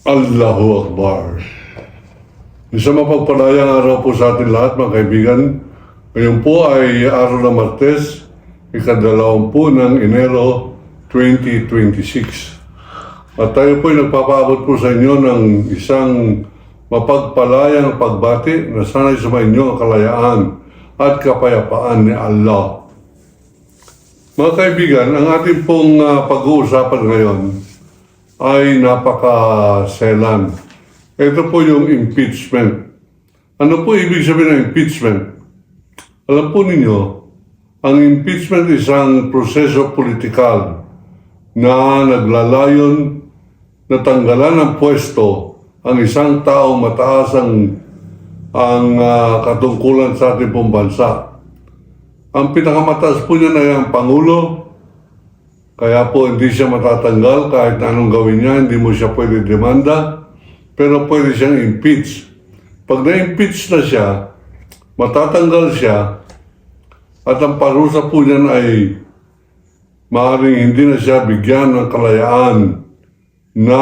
Allahu Akbar. Isang mapagpalayang araw po sa atin lahat, mga kaibigan. Ngayon po ay araw ng Martes, ika-20 ng Enero 2026. At tayo po ay nagpapaabot po sa inyo ng isang mapagpalayang pagbati na sana'y sumainyo ang kalayaan at kapayapaan ni Allah. Mga kaibigan, ang ating pong pag-uusapan ngayon ay napakaselan. Ito po yung impeachment. Ano po ibig sabihin ng impeachment? Alam po ninyo, ang impeachment is isang proseso politikal na naglalayon na tanggalan ng pwesto ang isang taong mataas ang katungkulan sa ating pong bansa. Ang pinakamataas po niya ay ang Pangulo. Kaya po hindi siya matatanggal kahit na anong gawin niya, hindi mo siya pwede demanda, pero pwede siyang impeach. Pag na-impeach na siya, matatanggal siya, at ang parusa po niyan ay maaaring hindi na siya bigyan ng kalayaan na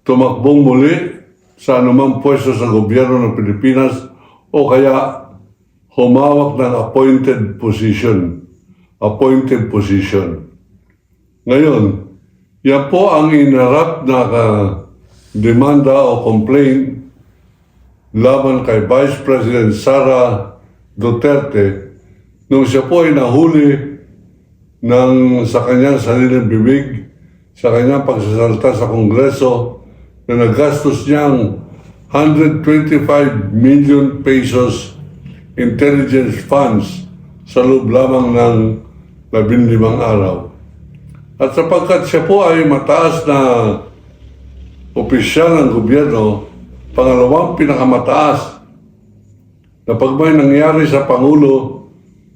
tumakbong muli sa anumang pwesto sa gobyerno ng Pilipinas o kaya humawak ng appointed position. Ngayon, yan po ang inarap na demanda o complaint laban kay Vice President Sara Duterte nung siya po ay nahuli sa kanyang sariling bibig, sa kanyang pagsasalita sa Kongreso na nagastos niyang 125 million pesos intelligence funds sa loob lamang ng 15 araw. At sapagkat siya po ay mataas na opisyal ng gobyerno, pangalawang pinakamataas, na pag may nangyari sa Pangulo,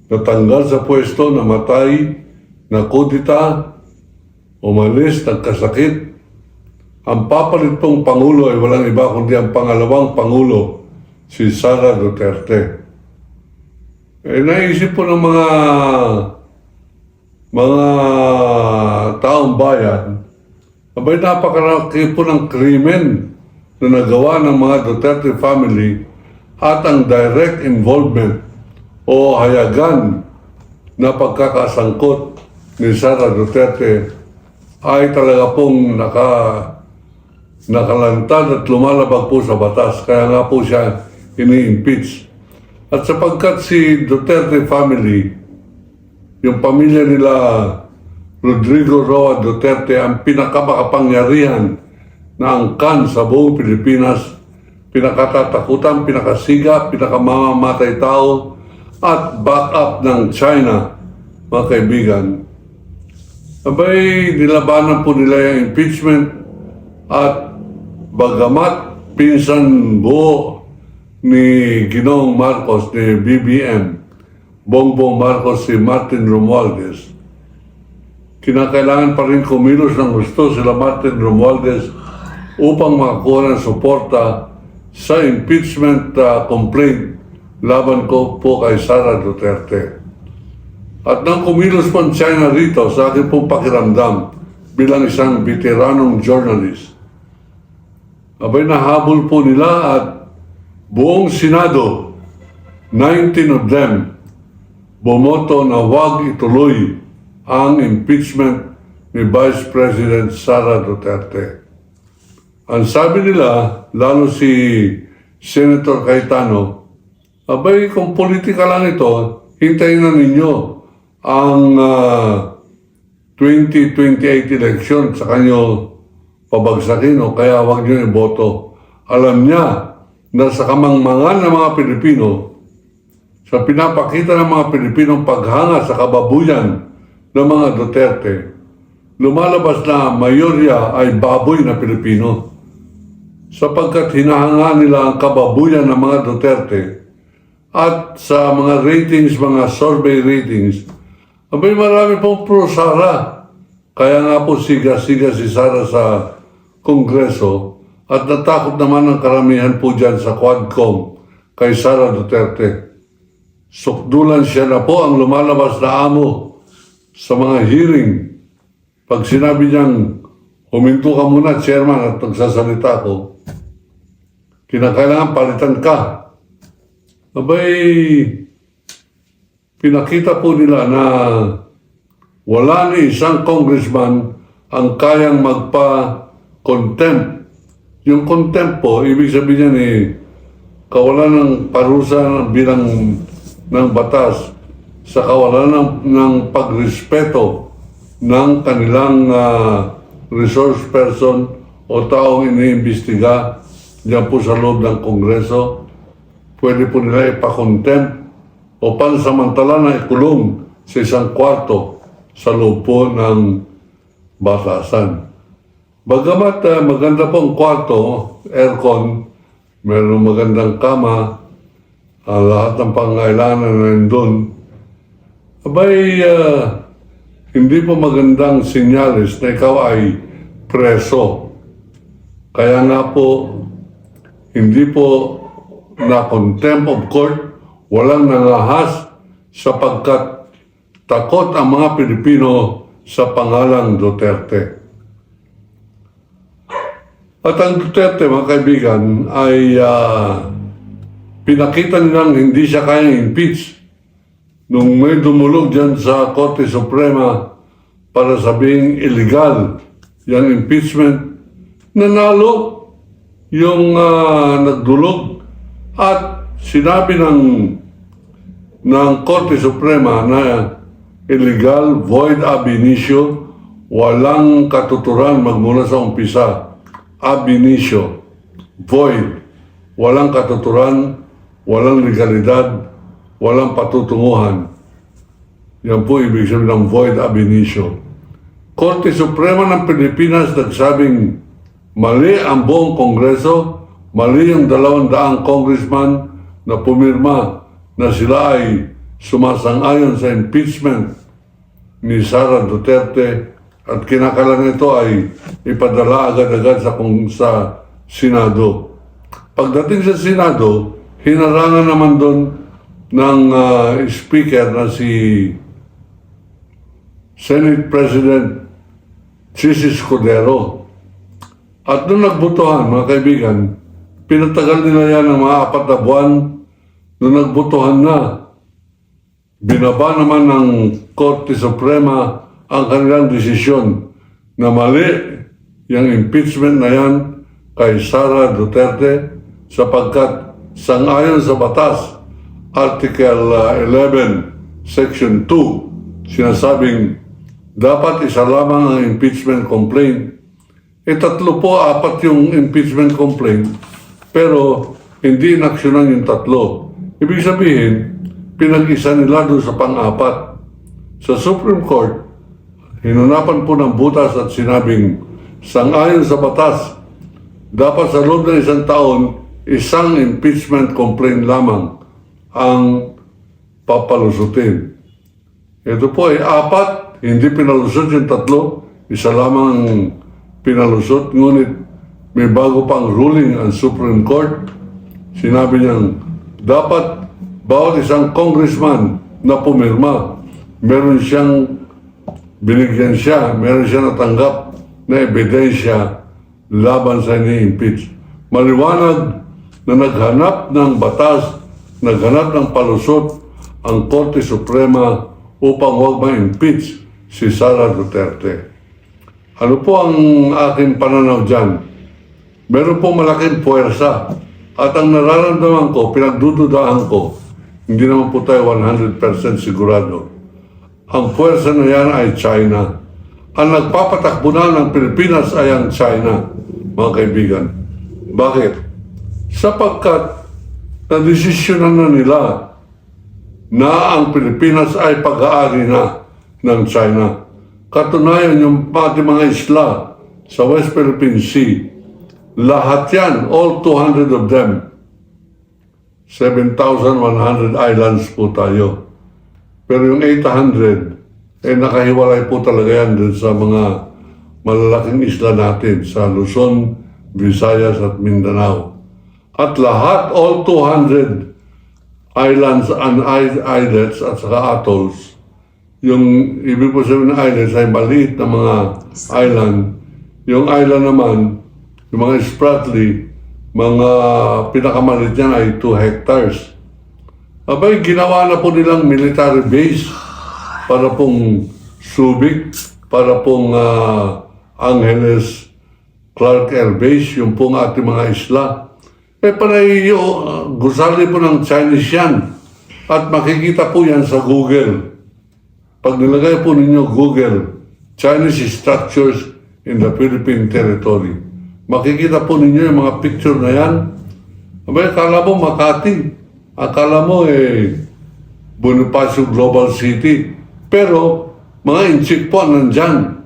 natanggal sa pwesto, namatay, nakudita, umalis, nagkasakit, ang papalit pong Pangulo ay walang iba kundi ang pangalawang Pangulo, si Sara Duterte. Naisip po ng mga taong bayan, abay napakaraki po ng krimen na nagawa ng mga Duterte family at ang direct involvement o hayagan na pagkakasangkot ni Sara Duterte ay talaga pong nakalantad at lumalabag po sa batas. Kaya nga po siya ini-impeach. At sapagkat si Duterte family, yung pamilya nila Rodrigo Roa Duterte ang pinakamakapangyarihan na angkan sa buong Pilipinas, pinakatatakutan, pinakasiga, pinakamamamatay tao at backup ng China, mga kaibigan. Abay, nilabanan po nila yung impeachment at bagamat pinsan buo ni Ginoong Marcos, ni BBM, Bongbong Marcos, si Martin Romualdez, kinakailangan pa rin kumilos ng gusto sila Martin Romualdez upang makakuha ng suporta sa impeachment complaint laban ko po kay Sara Duterte. At nang kumilos po ang China rito sa akin pong pakiramdam bilang isang veteranong journalist, abay nahabol po nila at buong Senado, 19 of them, bumoto na huwag ituloy ang impeachment ni Vice President Sara Duterte. Ang sabi nila, lalo si Senator Cayetano, abay kung politika lang ito, hintayin na ninyo ang 2028 election sa kanyo pabagsakin o kaya huwag nyo iboto. Alam niya na sa kamangmangan ng mga Pilipino, sa pinapakita ng mga Pilipinong paghanga sa kababuyan ng mga Duterte, lumalabas na mayorya ay baboy na Pilipino. Sapagkat hinahanga nila ang kababuyan ng mga Duterte at sa mga ratings, mga survey ratings, abay marami pong pro-Sara. Kaya nga po siga-siga si Sara sa Kongreso at natakot naman ang karamihan po dyan sa Quadcom kay Sara Duterte. Sukdulan siya na po ang lumalabas na amo sa mga hearing. Pag sinabi niyang huminto ka muna, chairman, at nagsasalita ko. Kinakailangan palitan ka. Abay, pinakita po nila na wala ni isang congressman ang kayang magpa-contempt. Yung contempt po, ibig sabihin niya kawalan ng parusa bilang ng batas sa kawalan ng pagrespeto ng kanilang resource person o taong iniimbestiga diyan po sa loob ng Kongreso. Pwede po nila ipakontempt o pansamantala na ikulong sa isang kwarto sa loob po ng batasan. Bagamat maganda po ang kwarto, aircon, mayroong magandang kama, lahat ng pangailangan na nandun, abay, hindi po magandang sinyalis na ikaw ay preso. Kaya nga po, hindi po na contempt of court, walang nangahas sapagkat takot ang mga Pilipino sa pangalang Duterte. At ang Duterte, mga kaibigan, ay pinakita nilang hindi siya kayang impeach nung may dumulog dyan sa Korte Suprema para sabing illegal yung impeachment. Nanalo yung nagdulog at sinabi ng Korte Suprema na illegal, void ab initio, walang katuturan magmula sa umpisa. Ab initio, void, walang katuturan, walang legalidad, walang patutunguhan. Yan po ibig sabihin ng void ab initio. Korte Suprema ng Pilipinas nagsabing mali ang buong Kongreso, mali yung 200 congressman na pumirma na sila ay sumasang-ayon sa impeachment ni Sara Duterte at kinakailangan ito ay ipadala agad-agad sa Senado. Pagdating sa Senado, hinarangan naman doon ng speaker na si Senate President Chis Escudero. At nung nagbutuhan, mga kaibigan, pinatagal nila yan ng mga 4 na buwan. Nung nagbutuhan na, binaba naman ng Korte Suprema ang kanilang desisyon na mali yung impeachment na yan kay Sara Duterte sapagkat sang-ayon sa batas, Article 11, Section 2, sinasabing dapat isa lamang ang impeachment complaint. 3 po, 4 yung impeachment complaint, pero hindi inaksyonan yung 3. Ibig sabihin, pinag-isa nila doon sa pang-4. Sa Supreme Court, hinanapan po ng butas at sinabing sang-ayon sa batas, dapat sa loob ng 1 taon, isang impeachment complaint lamang ang papalusutin. Ito po ay 4, hindi pinalusot yung 3, isa lamang ang pinalusot, ngunit may bago pang ruling ang Supreme Court. Sinabi niyang dapat bawat isang congressman na pumirma, meron siyang binigyan siya, meron siya natanggap na ebidensya laban sa ini-impeach. Maliwanag na naghanap ng batas, naghanap ng palusot ang Korte Suprema upang huwag ma-impeach si Sara Duterte. Ano po ang aking pananaw dyan? Meron po malaking puwersa at ang nararamdaman ko, pinagdududahan ko, hindi naman po tayo 100% sigurado. Ang puwersa na yan ay China. Ang nagpapatakbo na ng Pilipinas ay ang China, mga kaibigan. Bakit? Sapagkat nadesisyonan na nila na ang Pilipinas ay pag-aari na ng China. Katunayan yung pati mga isla sa West Philippine Sea, lahat yan, all 200 of them, 7,100 islands po tayo. Pero yung 800, nakahiwalay po talaga yan dun sa mga malalaking isla natin sa Luzon, Visayas at Mindanao. At lahat, all 200 islands and islets at saka atolls, yung ibig po sabihin ng islands ay maliit na mga island, Yung island naman, yung mga Spratly, mga pinakamalit niyan ay 2 hectares. Abay, ginawa na po nilang military base para pong Subic, para pong Angeles Clark Air Base, yung pong ating mga isla. Panay gusali po ng Chinese yan. At makikita po yan sa Google. Pag nilagay po ninyo Google, Chinese structures in the Philippine territory, makikita po ninyo yung mga picture na yan. Abay, akala mo Makati. Akala mo Bonifacio Global City. Pero, mga inchik po nandyan.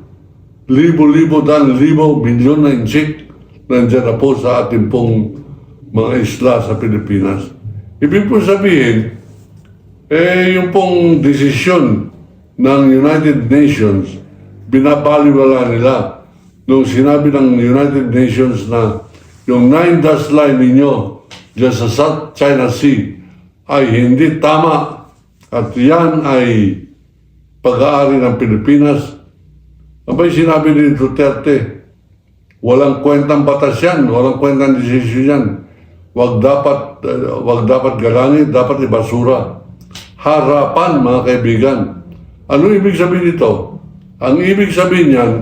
Libo-libo dan libo, milyon na inchik nandyan na po sa ating pong mga isla sa Pilipinas. Ibig po sabihin, yung pong desisyon ng United Nations, binabaliwala nila. Nung sinabi ng United Nations na yung 9 dash line ninyo dyan sa South China Sea ay hindi tama at yan ay pag-aari ng Pilipinas. Abay, sinabi ni Duterte, walang kwentang batas yan, walang kwentang desisyon yan. Wag dapat galangin, dapat ibasura. Harapan, mga kaibigan. Ano ibig sabihin nito? Ang ibig sabihin niyan,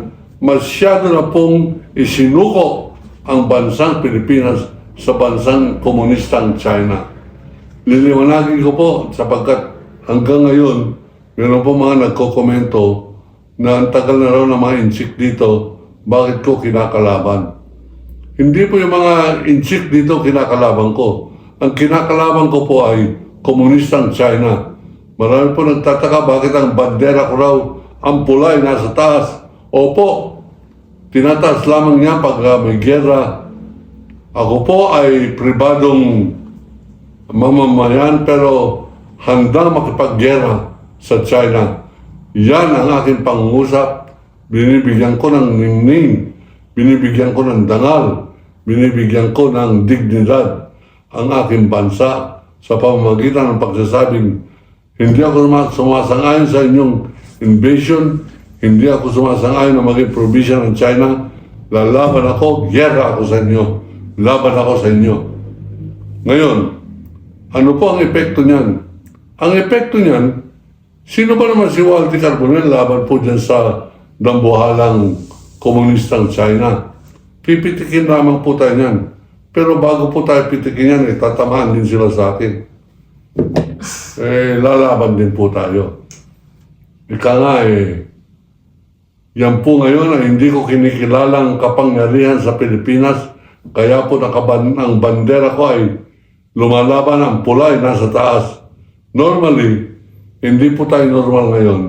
masyado na pong isinuko ang bansang Pilipinas sa bansang komunistang China. Liliwanagin ko po sapagkat hanggang ngayon, meron po mga nagkokomento na ang tagal na raw ng mga inchik dito, bakit ko kinakalaban? Hindi po yung mga inchik dito kinakalaban ko. Ang kinakalaban ko po ay komunistang China. Marami po nagtataka bakit ang bandera ko raw ang pula ay nasa taas. Opo, tinataas lamang niya pag may gera. Ako po ay pribadong mamamayan pero handang makipaggera sa China. Yan ang aking pangungusap. Binibigyan ko ng ningning, binibigyan ko ng dangal, binibigyan ko ng dignidad ang aking bansa sa pamamagitan ng pagsasabing hindi ako sumasang-ayon sa inyong invasion, hindi ako sumasang-ayon na maging provision ng China, lalaban ako, gera ako sa inyo, laban ako sa inyo. Ngayon, ano po ang epekto niyan? Ang epekto niyan, sino ba naman si Walter Carbonell laban po dyan sa dambuhalang komunistang China? Pipitikin lamang po tayo niyan. Pero bago po tayo pitikin yan, tatamaan din sila sa akin. Lalaban din po tayo. Ika nga yan po ngayon ay hindi ko kinikilalang kapangyarihan sa Pilipinas, kaya po ang bandera ko ay lumalaban, ang pula ay nasa taas. Normally, hindi po tayo normal ngayon.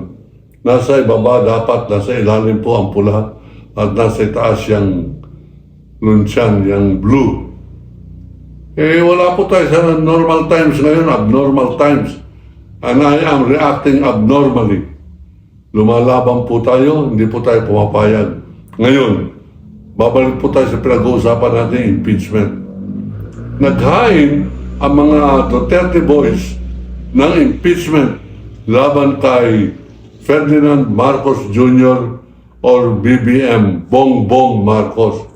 Nasa ibaba dapat, nasa ilalim po ang pula at nasa taas yung lunsyan, yung blue. Wala po tayo sa normal times ngayon, abnormal times. And I am reacting abnormally. Lumalaban po tayo, hindi po tayo pumapayag. Ngayon, babalik po tayo sa pinag-uusapan natin, impeachment. Naghain ang mga Duterte boys ng impeachment laban kay Ferdinand Marcos Jr. or BBM, Bongbong Marcos.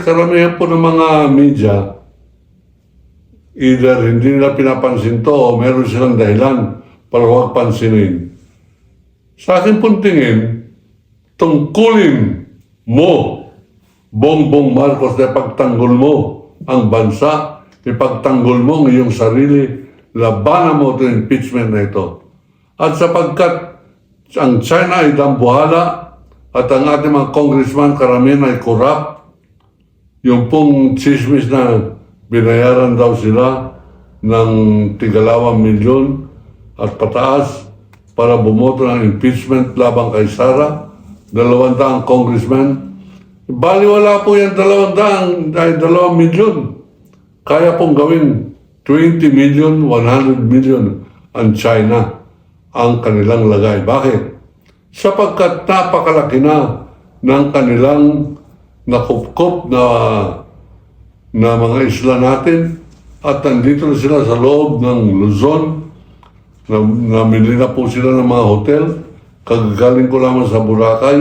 Karamihan po ng mga media, either hindi nila pinapansin to o meron silang dahilan para huwag pansinin. Sa akin pong tingin, tungkulin mo, Bongbong Marcos, na ipagtanggol mo ang bansa, ipagtanggol mo ang iyong sarili, labanan mo ito impeachment na ito. At sapagkat ang China ay dambuhala at ang ating mga congressman karamihan ay corrupt, yung pong chismis na binayaran daw sila ng tig-2 milyon at pataas para bumoto ng impeachment labang kay Sara, 200 congressman. Baliwala po yan 200 ay 2 milyon. Kaya pong gawin 20 million, 100 million ang China ang kanilang lagay. Bakit? Sapagkat napakalaki na ng kanilang nakupkop na mga isla natin at nandito na sila sa loob ng Luzon. Namili na po sila ng mga hotel. Kagagaling ko lamang sa Boracay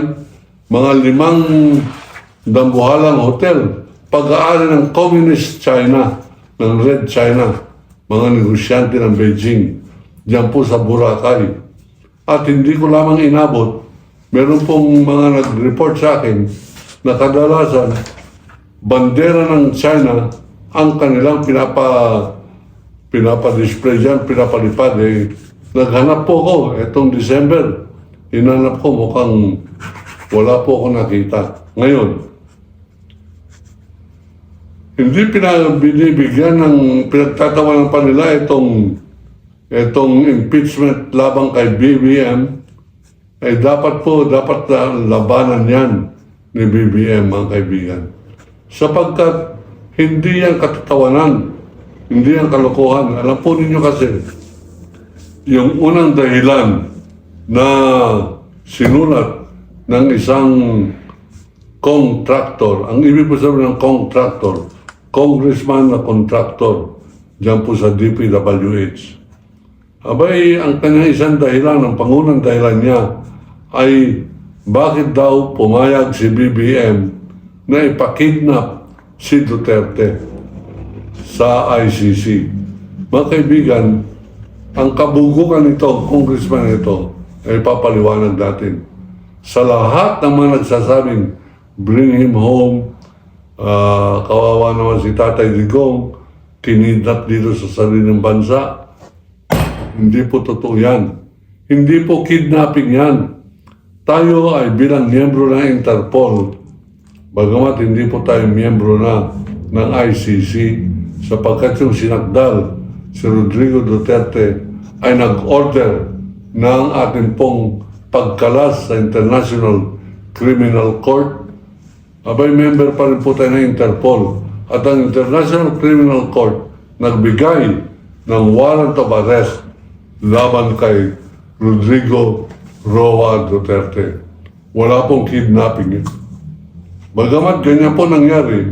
mga 5 dambuhalang hotel, pag-aari ng Communist China, ng Red China, mga negosyante ng Beijing, diyan po sa Boracay. At hindi ko lamang inabot, meron pong mga nag-report sa akin na kadalasan, bandera ng China ang kanilang pinapa-display dyan, pinapalipad. Naghanap po ko itong December. Hinanap ko, mukhang wala po ako nakita. Ngayon, hindi binibigyan ng pinagtatawanan pa nila itong impeachment labang kay BBM, ay dapat labanan yan ni BBM, mga kaibigan. Sapagkat hindi yan katatawanan, hindi yan kalokohan. Alam po ninyo kasi, yung unang dahilan na sinulat ng isang contractor, ang ibig po sabihin ng contractor, congressman na contractor, dyan po sa DPWH. Abay, ang kanyang isang dahilan, ang pangunang dahilan niya, ay bakit daw pumayag si BBM na ipakidnap si Duterte sa ICC. Mga kaibigan, ang kabugukan nito, congressman ito, ay papaliwanag natin. Sa lahat ng mga nagsasabing, bring him home, kawawa naman si Tatay Digong, kinidnap dito sa sariling bansa. Hindi po totoo yan. Hindi po kidnapping yan. Tayo ay bilang miyembro ng Interpol, bagamat hindi po tayo miyembro na ng ICC, sapagkat yung sinakdal si Rodrigo Duterte ay nag-order ng ating pong pagkalas sa International Criminal Court. Abay, member pa rin po tayo ng Interpol. At ang International Criminal Court nagbigay ng warrant of arrest laban kay Rodrigo Roa Duterte. Wala pong kidnapping yun. Bagamat ganyan po nangyari,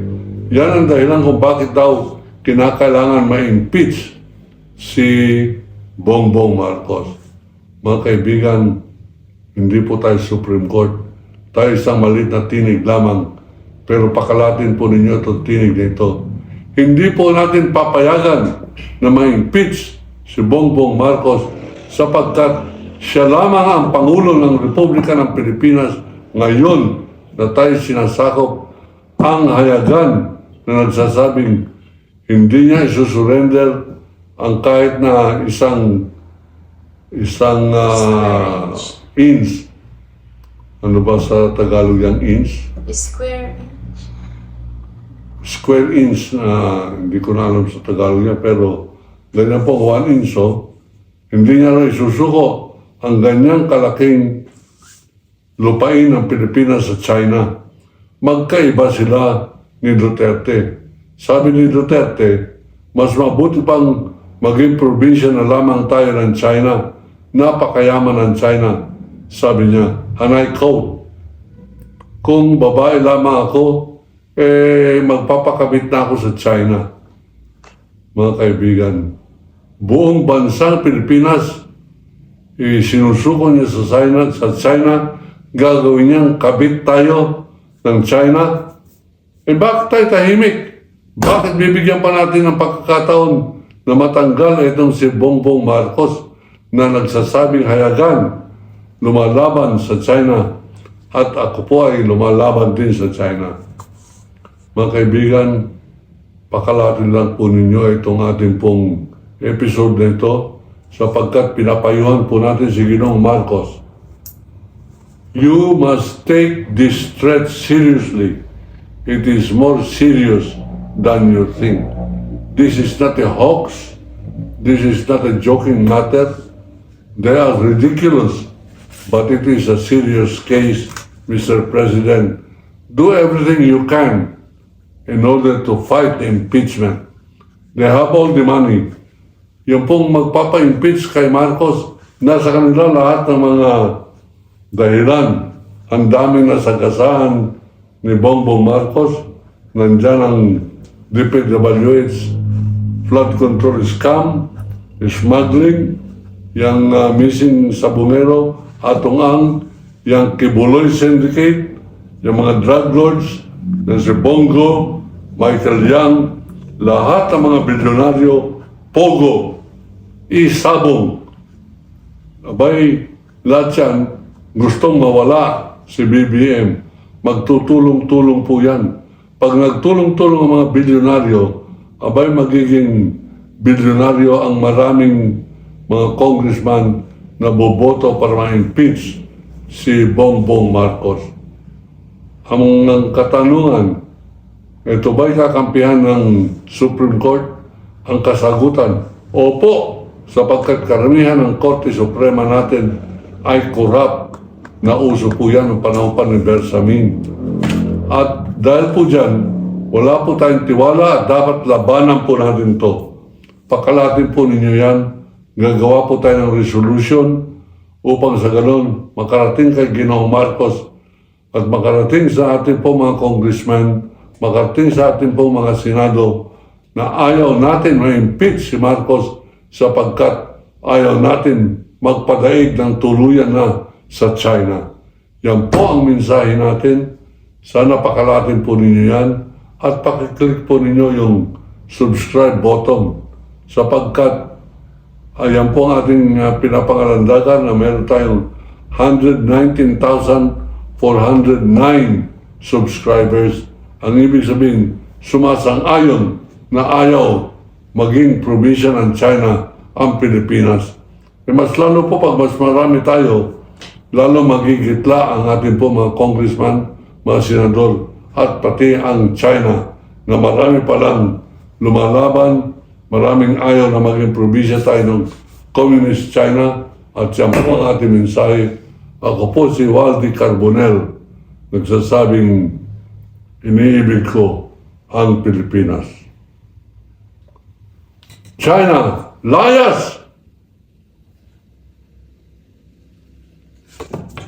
yan ang dahilan kung bakit daw kinakailangan ma-impeach si Bongbong Marcos. Mga kaibigan, hindi po tayo Supreme Court. Tayo isang maliit na tinig lamang. Pero pakalatin po ninyo itong tinig na ito. Hindi po natin papayagan na ma-impeach si Bongbong Marcos sapagkat siya lamang ang Pangulo ng Republika ng Pilipinas ngayon na tayo sinasakop ang hayagan na nagsasabing hindi niya isusurrender ang kahit na isang inch. Ano ba sa Tagalog yung inch? Square inch. Square inch na hindi ko na alam sa Tagalog niya, pero ganyan po 1 inch, hindi niya rin isusuko ang ganyang kalaking lupain ng Pilipinas sa China. Magkaiba sila ni Duterte. Sabi ni Duterte, mas mabuti pang maging probinsya na lamang tayo ng China. Napakayaman ng China. Sabi niya, and I quote, kung babae lamang ako, magpapakabit na ako sa China. Mga kaibigan, buong bansang Pilipinas, sinusuko niya sa China, gagawin niyang kabit tayo ng China. Bakit tayo tahimik? Bakit bibigyan pa natin ng pagkakataon na matanggal itong si Bongbong Marcos na nagsasabing hayagan, lumalaban sa China, at ako po ay lumalaban din sa China. Mga kaibigan, pakalatin lang po ninyo itong ating pong episode na ito sapagkat pinapayuhan po natin si Ginoong Marcos. You must take this threat seriously. It is more serious than you think. This is not a hoax. This is not a joking matter. They are ridiculous, but it is a serious case, Mr. President. Do everything you can in order to fight the impeachment. They have all the money. Yung pong magpapa-impeach kay Marcos, nasa kanila lahat ng mga dahilan. Ang daming nasagasahan ni Bongbong Marcos. Nandyan ang DPWH flood control scam, smuggling, yung missing sabungero, atong ang, yung Kibuloy Syndicate, yung mga drug lords, na si Bongo, Michael Yang, lahat ng mga bilyonaryo, Pogo, Isabong, abay, lahat yan, gustong mawala si BBM. Magtutulong-tulong po yan. Pag nagtulong-tulong ang mga bilyonaryo, abay magiging bilyonaryo ang maraming mga congressman na boboto para ma-impeach si Bongbong Marcos. Ang katanungan, ito ba'y kakampihan ng Supreme Court? Ang kasagutan, opo, sapagkat karamihan ng Korte Suprema natin ay corrupt. Na uso po yan ng panahon pa ni Bersamin. At dahil po dyan, wala po tayong tiwala at dapat labanan po natin to. Pakalatin po ninyo yan. Gagawa po tayo ng resolution upang sa ganun makarating kay Ginoong Marcos at makarating sa ating po mga congressman, makarating sa ating po mga senado na ayaw natin ma-impeach si Marcos sapagkat ayaw natin magpadaig ng tuluyan na sa China. Yan po ang mensahe natin. Sana pakalatin po ninyo yan at pakiclick po ninyo yung subscribe button sapagkat ayan po ang ating pinapangalandagan na meron tayong 119,409 subscribers. Ang ibig sabihin, sumasang-ayon na ayaw maging probinsya ng China ang Pilipinas. E mas lalo po pag mas marami tayo, lalo magigitla ang ating po mga congressman, mga senador, at pati ang China na marami palang lumalaban, maraming ayaw na maging probinsya tayo ng Communist China, at siya po ang ating mensahe. Ako po si Waldy Carbonell, nagsasabing iniibig ko ang Pilipinas. China, layas!